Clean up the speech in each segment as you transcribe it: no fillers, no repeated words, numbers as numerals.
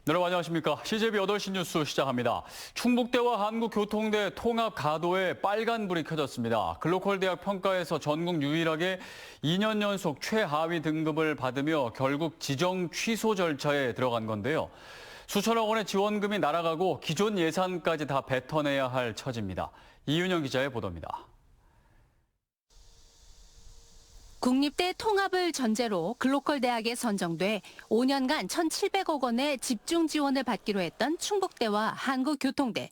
여러분 안녕하십니까. CJB 8시 뉴스 시작합니다. 충북대와 한국교통대 통합 가도에 빨간불이 켜졌습니다. 글로컬 대학 평가에서 전국 유일하게 2년 연속 최하위 등급을 받으며 결국 지정 취소 절차에 들어간 건데요. 수천억 원의 지원금이 날아가고 기존 예산까지 다 뱉어내야 할 처지입니다. 이윤영 기자의 보도입니다. 국립대 통합을 전제로 글로컬 대학에 선정돼 5년간 1,700억 원의 집중 지원을 받기로 했던 충북대와 한국교통대.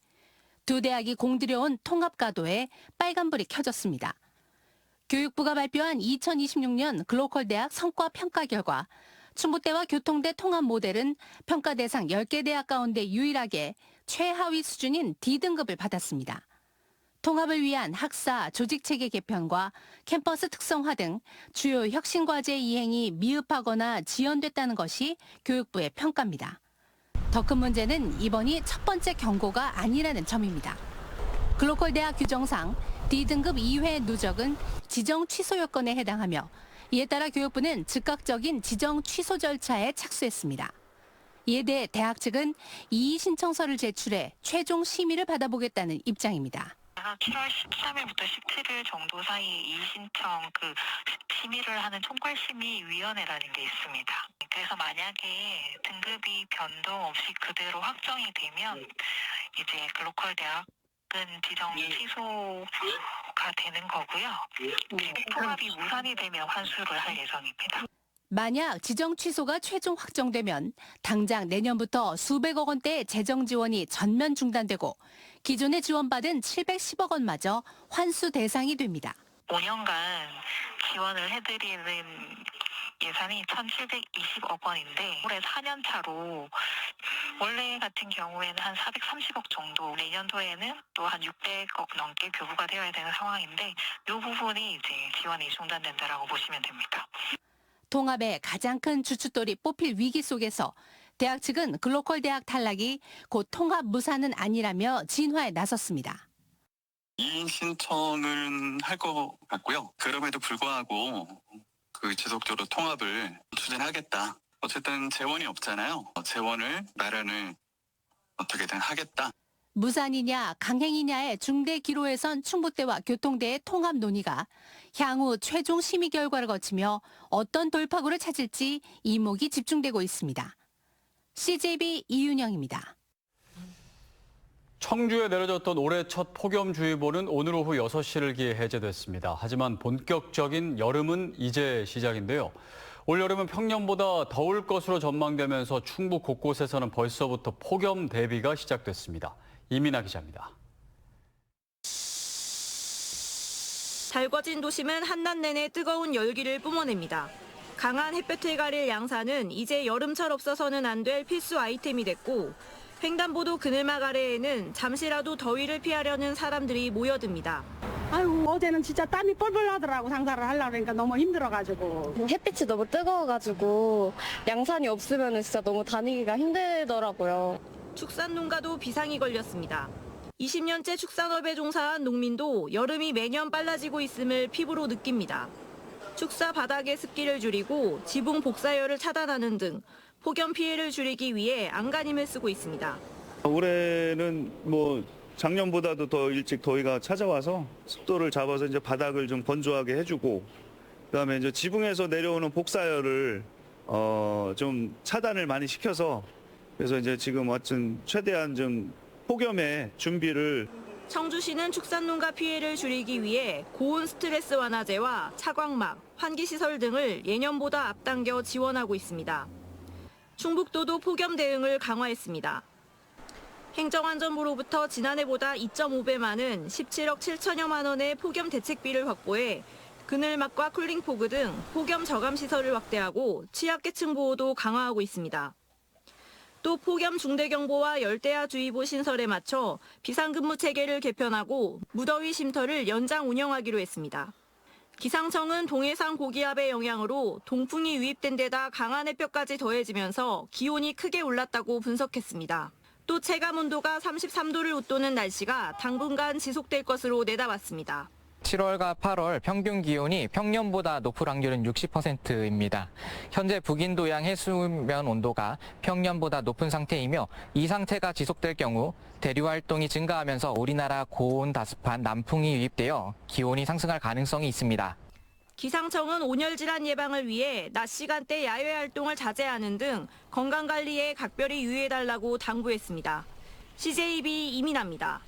두 대학이 공들여온 통합 가도에 빨간불이 켜졌습니다. 교육부가 발표한 2026년 글로컬 대학 성과 평가 결과 충북대와 교통대 통합 모델은 평가 대상 10개 대학 가운데 유일하게 최하위 수준인 D등급을 받았습니다. 통합을 위한 학사, 조직체계 개편과 캠퍼스 특성화 등 주요 혁신과제 이행이 미흡하거나 지연됐다는 것이 교육부의 평가입니다. 더 큰 문제는 이번이 첫 번째 경고가 아니라는 점입니다. 글로컬 대학 규정상 D등급 이외의 누적은 지정 취소 요건에 해당하며 이에 따라 교육부는 즉각적인 지정 취소 절차에 착수했습니다. 이에 대해 대학 측은 이의 신청서를 제출해 최종 심의를 받아보겠다는 입장입니다. 7월 13일부터 17일 정도 사이에 이의신청 심의를 하는 총괄심의위원회라는 게 있습니다. 그래서 만약에 등급이 변동 없이 그대로 확정이 되면 이제 글로컬 대학은 지정 취소가 되는 거고요. 통합이 무산이 되면 환수를 할 예정입니다. 만약 지정 취소가 최종 확정되면 당장 내년부터 수백억 원대의 재정 지원이 전면 중단되고 기존에 지원받은 710억 원마저 환수 대상이 됩니다. 5년간 지원을 해드리는 예산이 1,720억 원인데 올해 4년 차로 원래 같은 경우에는 한 430억 정도, 내년도에는 또 한 600억 넘게 교부가 되어야 되는 상황인데 이 부분이 이제 지원이 중단된다라고 보시면 됩니다. 통합의 가장 큰 주춧돌이 뽑힐 위기 속에서 대학 측은 글로컬 대학 탈락이 곧 통합 무산은 아니라며 진화에 나섰습니다. 이의 신청은 할 것 같고요. 그럼에도 불구하고 지속적으로 통합을 추진하겠다. 어쨌든 재원이 없잖아요. 재원을 마련을 어떻게든 하겠다. 무산이냐 강행이냐의 중대 기로에 선 충북대와 교통대의 통합 논의가 향후 최종 심의 결과를 거치며 어떤 돌파구를 찾을지 이목이 집중되고 있습니다. CJB 이윤영입니다. 청주에 내려졌던 올해 첫 폭염주의보는 오늘 오후 6시를 기해 해제됐습니다. 하지만 본격적인 여름은 이제 시작인데요. 올여름은 평년보다 더울 것으로 전망되면서 충북 곳곳에서는 벌써부터 폭염 대비가 시작됐습니다. 이민아 기자입니다. 달궈진 도심은 한낮 내내 뜨거운 열기를 뿜어냅니다. 강한 햇볕을 가릴 양산은 이제 여름철 없어서는 안 될 필수 아이템이 됐고 횡단보도 그늘막 아래에는 잠시라도 더위를 피하려는 사람들이 모여듭니다. 아유, 어제는 진짜 땀이 뻘뻘 나더라고. 장사를 하려고 그러니까 너무 힘들어가지고. 햇빛이 너무 뜨거워가지고 양산이 없으면 진짜 너무 다니기가 힘들더라고요. 축산 농가도 비상이 걸렸습니다. 20년째 축산업에 종사한 농민도 여름이 매년 빨라지고 있음을 피부로 느낍니다. 축사 바닥의 습기를 줄이고 지붕 복사열을 차단하는 등 폭염 피해를 줄이기 위해 안간힘을 쓰고 있습니다. 올해는 작년보다도 더 일찍 더위가 찾아와서 습도를 잡아서 이제 바닥을 좀 건조하게 해주고 그다음에 이제 지붕에서 내려오는 복사열을 좀 차단을 많이 시켜서 그래서 이제 지금 최대한 좀 폭염의 준비를. 청주시는 축산농가 피해를 줄이기 위해 고온 스트레스 완화제와 차광막, 환기시설 등을 예년보다 앞당겨 지원하고 있습니다. 충북도도 폭염 대응을 강화했습니다. 행정안전부로부터 지난해보다 2.5배 많은 17억 7천여만 원의 폭염 대책비를 확보해 그늘막과 쿨링포그 등 폭염 저감 시설을 확대하고 취약계층 보호도 강화하고 있습니다. 또 폭염 중대경보와 열대야주의보 신설에 맞춰 비상근무 체계를 개편하고 무더위 쉼터를 연장 운영하기로 했습니다. 기상청은 동해상 고기압의 영향으로 동풍이 유입된 데다 강한 햇볕까지 더해지면서 기온이 크게 올랐다고 분석했습니다. 또 체감온도가 33도를 웃도는 날씨가 당분간 지속될 것으로 내다봤습니다. 7월과 8월 평균 기온이 평년보다 높을 확률은 60%입니다. 현재 북인도양 해수면 온도가 평년보다 높은 상태이며 이 상태가 지속될 경우 대류 활동이 증가하면서 우리나라 고온 다습한 남풍이 유입되어 기온이 상승할 가능성이 있습니다. 기상청은 온열 질환 예방을 위해 낮 시간대 야외 활동을 자제하는 등 건강 관리에 각별히 유의해달라고 당부했습니다. CJB 이민아입니다.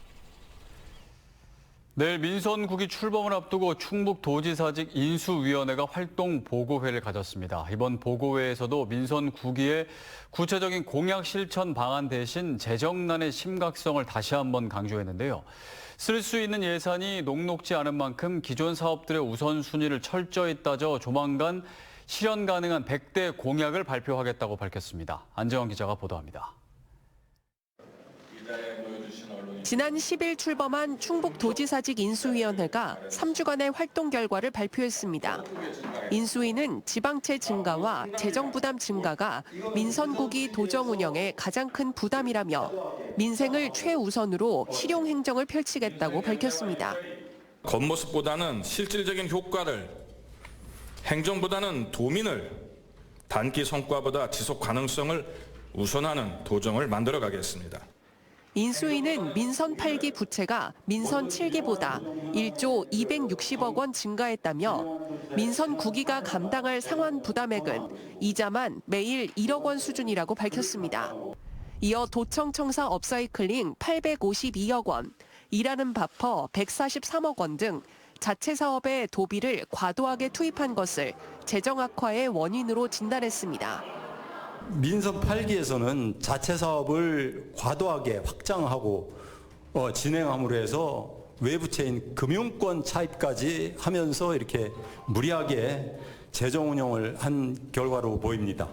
내일 민선국이 출범을 앞두고 충북도지사직 인수위원회가 활동 보고회를 가졌습니다. 이번 보고회에서도 민선국위의 구체적인 공약 실천 방안 대신 재정난의 심각성을 다시 한번 강조했는데요. 쓸 수 있는 예산이 녹록지 않은 만큼 기존 사업들의 우선순위를 철저히 따져 조만간 실현 가능한 100대 공약을 발표하겠다고 밝혔습니다. 안재원 기자가 보도합니다. 지난 10일 출범한 충북도지사직 인수위원회가 3주간의 활동 결과를 발표했습니다. 인수위는 지방채 증가와 재정 부담 증가가 민선국이 도정 운영에 가장 큰 부담이라며 민생을 최우선으로 실용 행정을 펼치겠다고 밝혔습니다. 겉모습보다는 실질적인 효과를, 행정보다는 도민을, 단기 성과보다 지속 가능성을 우선하는 도정을 만들어 가겠습니다. 인수위는 민선 8기 부채가 민선 7기보다 1조 260억 원 증가했다며 민선 9기가 감당할 상환 부담액은 이자만 매일 1억 원 수준이라고 밝혔습니다. 이어 도청 청사 업사이클링 852억 원, 일하는 바퍼 143억 원 등 자체 사업에 도비를 과도하게 투입한 것을 재정 악화의 원인으로 진단했습니다. 민선 8기에서는 자체 사업을 과도하게 확장하고 진행함으로 해서 외부채인 금융권 차입까지 하면서 이렇게 무리하게 재정 운영을 한 결과로 보입니다.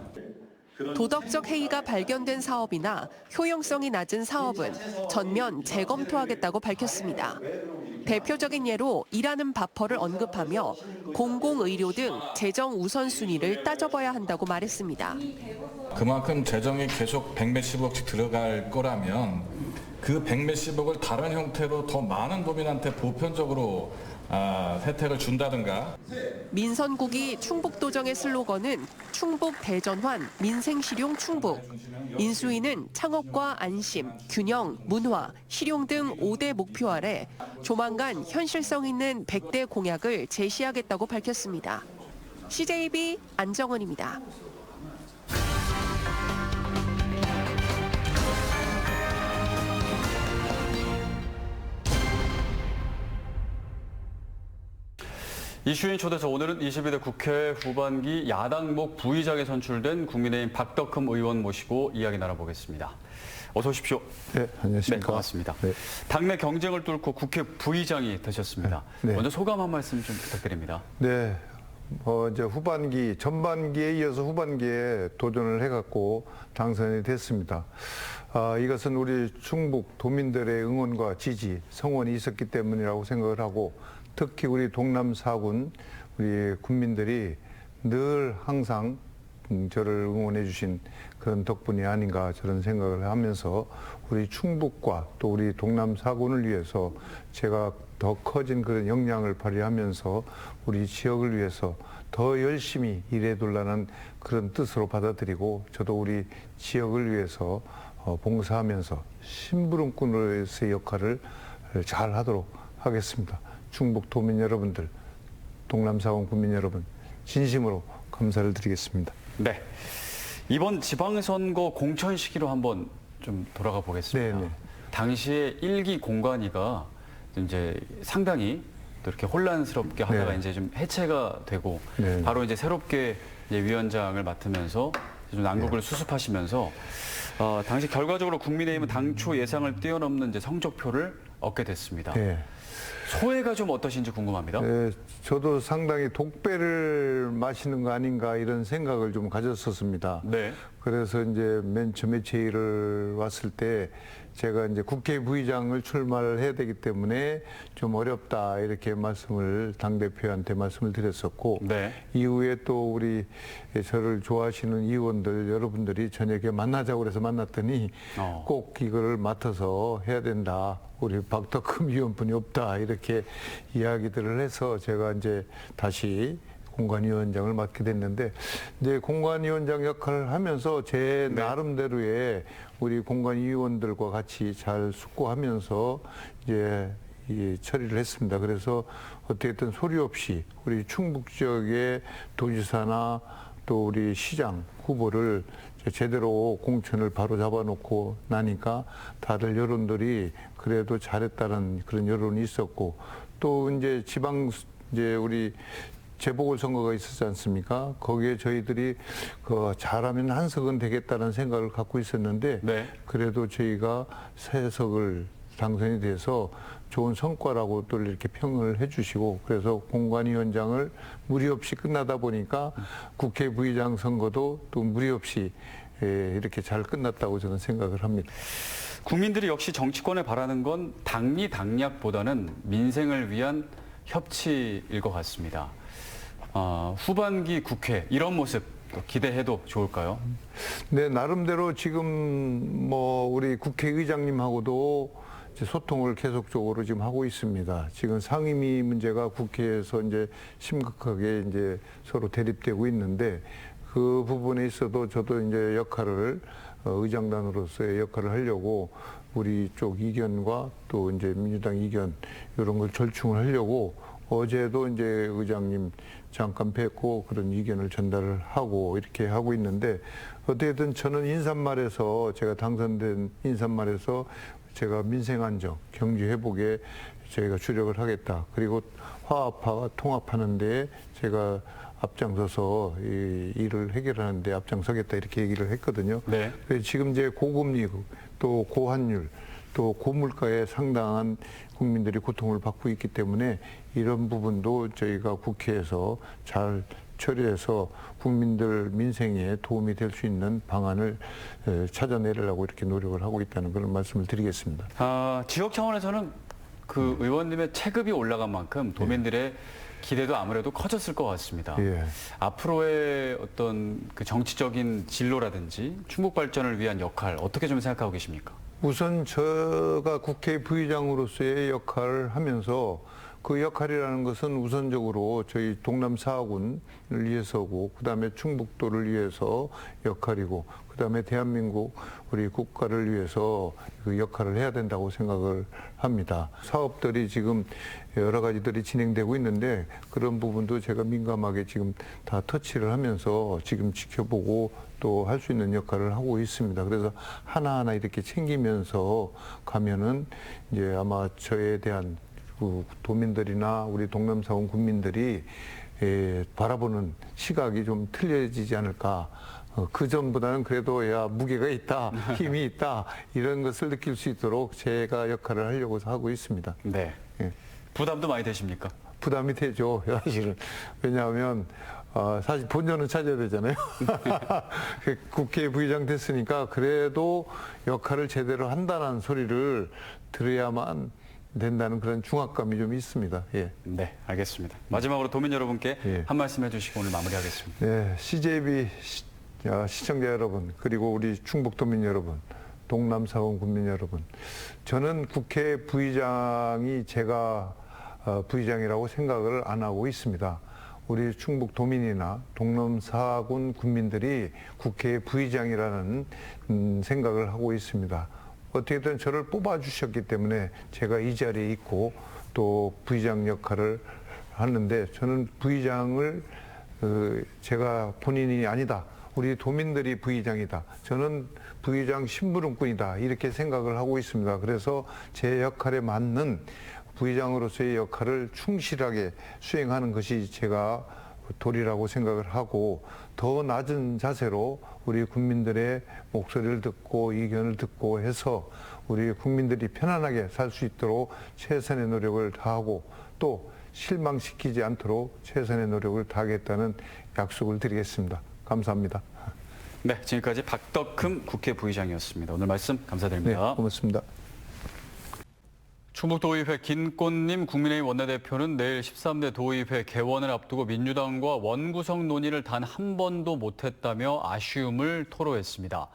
도덕적 해이가 발견된 사업이나 효용성이 낮은 사업은 전면 재검토하겠다고 밝혔습니다. 대표적인 예로 일하는 바퍼를 언급하며 공공의료 등 재정 우선순위를 따져봐야 한다고 말했습니다. 그만큼 재정이 계속 100몇십억씩 들어갈 거라면 그 100몇십억을 다른 형태로 더 많은 도민한테 보편적으로 혜택을 준다든가. 민선국이 충북도정의 슬로건은 충북 대전환 민생실용 충북. 인수위는 창업과 안심, 균형, 문화, 실용 등 5대 목표 아래 조만간 현실성 있는 100대 공약을 제시하겠다고 밝혔습니다. CJB 안정원입니다. 이슈인 초대서 오늘은 22대 국회 후반기 야당목 부의장에 선출된 국민의힘 박덕흠 의원 모시고 이야기 나눠보겠습니다. 어서 오십시오. 네, 안녕하십니까. 네, 반갑습니다. 네. 당내 경쟁을 뚫고 국회 부의장이 되셨습니다. 네. 먼저 소감 한 말씀 좀 부탁드립니다. 네, 이제 전반기에 이어서 후반기에 도전을 해갖고 당선이 됐습니다. 이것은 우리 충북 도민들의 응원과 지지, 성원이 있었기 때문이라고 생각을 하고 특히 우리 동남 4군 우리 군민들이 늘 항상 저를 응원해 주신 그런 덕분이 아닌가 저런 생각을 하면서 우리 충북과 또 우리 동남 4군을 위해서 제가 더 커진 그런 역량을 발휘하면서 우리 지역을 위해서 더 열심히 일해둘라는 그런 뜻으로 받아들이고 저도 우리 지역을 위해서 봉사하면서 심부름꾼으로서의 역할을 잘 하도록 하겠습니다. 충북 도민 여러분들, 동남 4군 국민 여러분 진심으로 감사를 드리겠습니다. 네, 이번 지방선거 공천 시기로 한번 좀 돌아가 보겠습니다. 네네. 당시에 1기 공관위가 이제 상당히 또 이렇게 혼란스럽게 하다가 네. 이제 좀 해체가 되고 네. 바로 이제 새롭게 이제 위원장을 맡으면서 좀 난국을 수습하시면서 당시 결과적으로 국민의힘은 당초 예상을 뛰어넘는 이제 성적표를 얻게 됐습니다. 네. 소회가 좀 어떠신지 궁금합니다. 네, 저도 상당히 독배를 마시는 거 아닌가 이런 생각을 좀 가졌었습니다. 네. 그래서 이제 맨 처음에 제의를 왔을 때 제가 이제 국회 부의장을 출마를 해야 되기 때문에 좀 어렵다 이렇게 말씀을 당대표한테 말씀을 드렸었고 네. 이후에 또 우리 저를 좋아하시는 의원들 여러분들이 저녁에 만나자고 그래서 만났더니 꼭 이거를 맡아서 해야 된다. 우리 박덕흠 의원뿐이 없다 이렇게 이야기들을 해서 제가 이제 다시 공관위원장을 맡게 됐는데 이제 공관위원장 역할을 하면서 제 나름대로의 우리 공관위원들과 같이 잘 숙고하면서 이제 이 처리를 했습니다. 그래서 어떻게든 소리 없이 우리 충북 지역의 도지사나 또 우리 시장 후보를 제대로 공천을 바로 잡아놓고 나니까 다들 여론들이 그래도 잘했다는 그런 여론이 있었고 또 이제 지방 이제 우리 재보궐선거가 있었지 않습니까? 거기에 저희들이 잘하면 한석은 되겠다는 생각을 갖고 있었는데 그래도 저희가 3석을 당선이 돼서 좋은 성과라고 또 이렇게 평을 해주시고 그래서 공관위원장을 무리 없이 끝나다 보니까 국회 부의장 선거도 또 무리 없이 이렇게 잘 끝났다고 저는 생각을 합니다. 국민들이 역시 정치권에 바라는 건 당리 당략보다는 민생을 위한 협치일 것 같습니다. 후반기 국회 이런 모습 기대해도 좋을까요? 네, 나름대로 지금 뭐 우리 국회의장님하고도 이제 소통을 계속적으로 지금 하고 있습니다. 지금 상임위 문제가 국회에서 이제 심각하게 이제 서로 대립되고 있는데 그 부분에 있어도 저도 이제 역할을 의장단으로서의 역할을 하려고 우리 쪽 이견과 또 이제 민주당 이견 이런 걸 절충을 하려고 어제도 이제 의장님 잠깐 뵙고 그런 의견을 전달을 하고 이렇게 하고 있는데 어떻게든 저는 인사말에서 제가 당선된 인사말에서 제가 민생 안정, 경제 회복에 저희가 주력을 하겠다. 그리고 화합화 통합하는 데 제가 앞장서서 이 일을 해결하는 데 앞장서겠다 이렇게 얘기를 했거든요. 네. 지금 이제 고금리 또 고환율 또 고물가에 상당한 국민들이 고통을 받고 있기 때문에 이런 부분도 저희가 국회에서 잘 처리해서 국민들 민생에 도움이 될 수 있는 방안을 찾아내려고 이렇게 노력을 하고 있다는 그런 말씀을 드리겠습니다. 지역 차원에서는 그 의원님의 체급이 올라간 만큼 도민들의 기대도 아무래도 커졌을 것 같습니다. 예. 앞으로의 어떤 그 정치적인 진로라든지 충북 발전을 위한 역할 어떻게 좀 생각하고 계십니까? 우선 제가 국회 부의장으로서의 역할을 하면서 그 역할이라는 것은 우선적으로 저희 동남 4군을 위해서고 그다음에 충북도를 위해서 역할이고 그다음에 대한민국 우리 국가를 위해서 그 역할을 해야 된다고 생각을 합니다. 사업들이 지금 여러 가지들이 진행되고 있는데 그런 부분도 제가 민감하게 지금 다 터치를 하면서 지금 지켜보고 또 할 수 있는 역할을 하고 있습니다. 그래서 하나하나 이렇게 챙기면서 가면은 이제 아마 저에 대한 그 도민들이나 우리 동남사원 국민들이 바라보는 시각이 좀 틀려지지 않을까. 그 전보다는 그래도 무게가 있다, 힘이 있다 이런 것을 느낄 수 있도록 제가 역할을 하려고 하고 있습니다. 네. 예. 부담도 많이 되십니까? 부담이 되죠, 사실은. 왜냐하면 사실 본전은 찾아야 되잖아요. 국회 부의장 됐으니까 그래도 역할을 제대로 한다는 소리를 들어야만 된다는 그런 중압감이 좀 있습니다. 예. 네, 알겠습니다. 마지막으로 도민 여러분께 한 말씀 해주시고 오늘 마무리하겠습니다. 네, CJB 시청자 여러분 그리고 우리 충북도민 여러분 동남사원 국민 여러분 저는 국회 부의장이 제가 부의장이라고 생각을 안 하고 있습니다. 우리 충북도민이나 동남사군 국민들이 국회 부의장이라는 생각을 하고 있습니다. 어떻게든 저를 뽑아주셨기 때문에 제가 이 자리에 있고 또 부의장 역할을 하는데 저는 부의장을 제가 본인이 아니다. 우리 도민들이 부의장이다. 저는 부의장 심부름꾼이다. 이렇게 생각을 하고 있습니다. 그래서 제 역할에 맞는 부의장으로서의 역할을 충실하게 수행하는 것이 제가 도리라고 생각을 하고 더 낮은 자세로 우리 국민들의 목소리를 듣고 의견을 듣고 해서 우리 국민들이 편안하게 살 수 있도록 최선의 노력을 다하고 또 실망시키지 않도록 최선의 노력을 다하겠다는 약속을 드리겠습니다. 감사합니다. 네, 지금까지 박덕흠 국회 부의장이었습니다. 오늘 말씀 감사드립니다. 네, 고맙습니다. 충북도의회 김꽃님 국민의힘 원내대표는 내일 13대 도의회 개원을 앞두고 민주당과 원구성 논의를 단 한 번도 못했다며 아쉬움을 토로했습니다.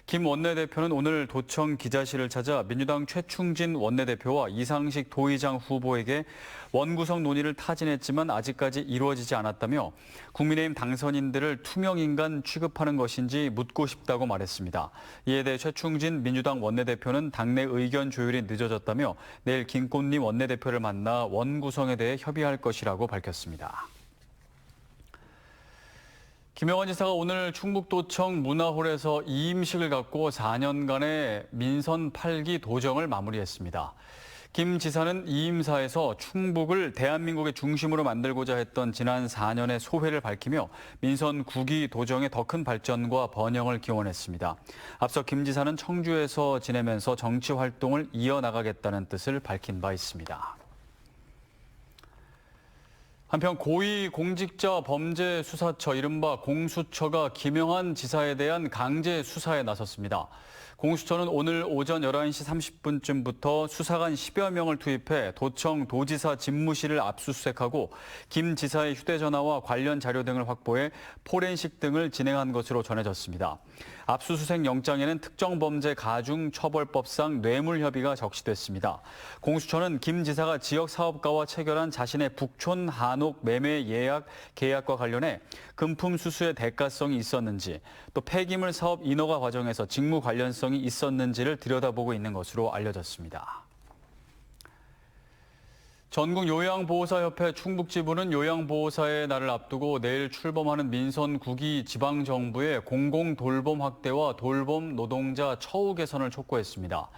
김 원내대표는 오늘 도청 기자실을 찾아 민주당 최충진 원내대표와 이상식 도의장 후보에게 원구성 논의를 타진했지만 아직까지 이루어지지 않았다며 국민의힘 당선인들을 투명인간 취급하는 것인지 묻고 싶다고 말했습니다. 이에 대해 최충진 민주당 원내대표는 당내 의견 조율이 늦어졌다며 내일 김꽃님 원내대표를 만나 원구성에 대해 협의할 것이라고 밝혔습니다. 김영환 지사가 오늘 충북도청 문화홀에서 이임식을 갖고 4년간의 민선 8기 도정을 마무리했습니다. 김 지사는 이임사에서 충북을 대한민국의 중심으로 만들고자 했던 지난 4년의 소회를 밝히며 민선 9기 도정의 더 큰 발전과 번영을 기원했습니다. 앞서 김 지사는 청주에서 지내면서 정치 활동을 이어나가겠다는 뜻을 밝힌 바 있습니다. 한편 고위공직자범죄수사처 이른바 공수처가 김영환 지사에 대한 강제 수사에 나섰습니다. 공수처는 오늘 오전 11시 30분쯤부터 수사관 10여 명을 투입해 도청 도지사 집무실을 압수수색하고 김 지사의 휴대전화와 관련 자료 등을 확보해 포렌식 등을 진행한 것으로 전해졌습니다. 압수수색 영장에는 특정범죄 가중처벌법상 뇌물협의가 적시됐습니다. 공수처는 김 지사가 지역사업가와 체결한 자신의 북촌 한옥 매매 예약 계약과 관련해 금품 수수의 대가성이 있었는지 또 폐기물 사업 인허가 과정에서 직무 관련성이 있었는지를 들여다보고 있는 것으로 알려졌습니다. 전국 요양보호사협회 충북지부는 요양보호사의 날을 앞두고 내일 출범하는 민선 9기 지방정부의 공공돌봄 확대와 돌봄 노동자 처우 개선을 촉구했습니다.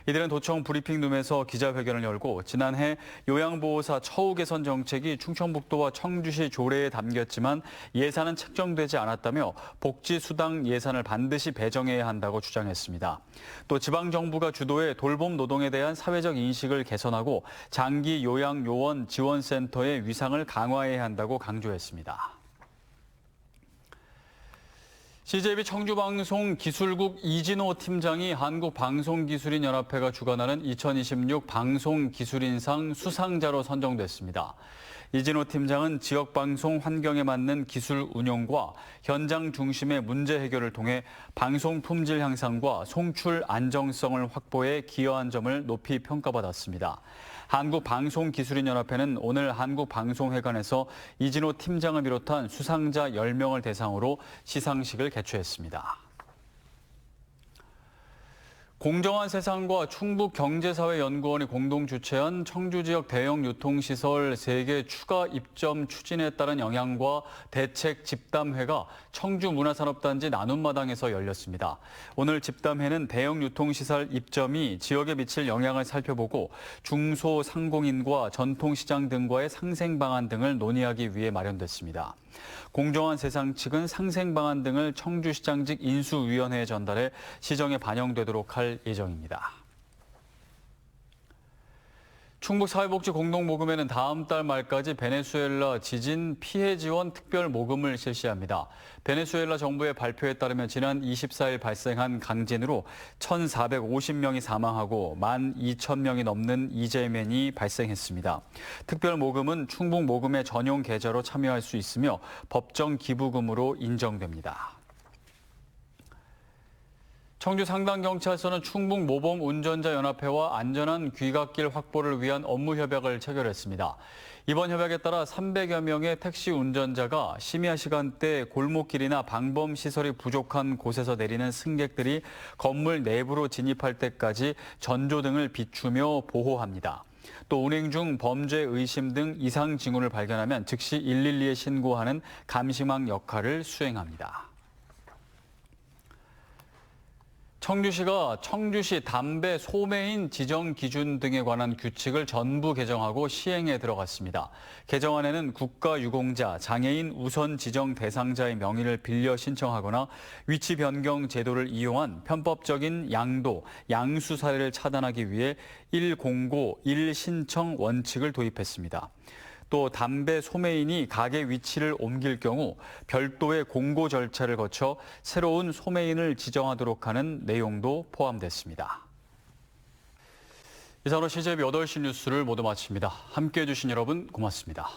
이들은 도청 브리핑룸에서 기자회견을 열고 지난해 요양보호사 처우 개선 정책이 충청북도와 청주시 조례에 담겼지만 예산은 책정되지 않았다며 복지수당 예산을 반드시 배정해야 한다고 주장했습니다. 또 지방정부가 주도해 돌봄 노동에 대한 사회적 인식을 개선하고 장기 요양요원 지원센터의 위상을 강화해야 한다고 강조했습니다. CJB 청주방송 기술국 이진호 팀장이 한국방송기술인연합회가 주관하는 2026 방송기술인상 수상자로 선정됐습니다. 이진호 팀장은 지역방송 환경에 맞는 기술 운용과 현장 중심의 문제 해결을 통해 방송 품질 향상과 송출 안정성을 확보에 기여한 점을 높이 평가받았습니다. 한국방송기술인연합회는 오늘 한국방송회관에서 이진호 팀장을 비롯한 수상자 10명을 대상으로 시상식을 개최했습니다. 공정한 세상과 충북경제사회연구원이 공동 주최한 청주 지역 대형 유통시설 3개 추가 입점 추진에 따른 영향과 대책 집담회가 청주 문화산업단지 나눔마당에서 열렸습니다. 오늘 집담회는 대형 유통시설 입점이 지역에 미칠 영향을 살펴보고 중소상공인과 전통시장 등과의 상생 방안 등을 논의하기 위해 마련됐습니다. 공정한 세상 측은 상생 방안 등을 청주시장직 인수위원회에 전달해 시정에 반영되도록 할 예정입니다. 충북사회복지공동모금회는 다음 달 말까지 베네수엘라 지진 피해 지원 특별 모금을 실시합니다. 베네수엘라 정부의 발표에 따르면 지난 24일 발생한 강진으로 1,450명이 사망하고 12,000명이 넘는 이재민이 발생했습니다. 특별 모금은 충북 모금회 전용 계좌로 참여할 수 있으며 법정 기부금으로 인정됩니다. 청주 상당경찰서는 충북 모범운전자연합회와 안전한 귀갓길 확보를 위한 업무 협약을 체결했습니다. 이번 협약에 따라 300여 명의 택시 운전자가 심야 시간대 골목길이나 방범시설이 부족한 곳에서 내리는 승객들이 건물 내부로 진입할 때까지 전조등을 비추며 보호합니다. 또 운행 중 범죄 의심 등 이상 징후를 발견하면 즉시 112에 신고하는 감시망 역할을 수행합니다. 청주시가 청주시 담배 소매인 지정 기준 등에 관한 규칙을 전부 개정하고 시행에 들어갔습니다. 개정안에는 국가유공자, 장애인 우선 지정 대상자의 명의를 빌려 신청하거나 위치 변경 제도를 이용한 편법적인 양도, 양수 사례를 차단하기 위해 1공고 1신청 원칙을 도입했습니다. 또 담배 소매인이 가게 위치를 옮길 경우 별도의 공고 절차를 거쳐 새로운 소매인을 지정하도록 하는 내용도 포함됐습니다. 이상으로 CJB 8시 뉴스를 모두 마칩니다. 함께해 주신 여러분 고맙습니다.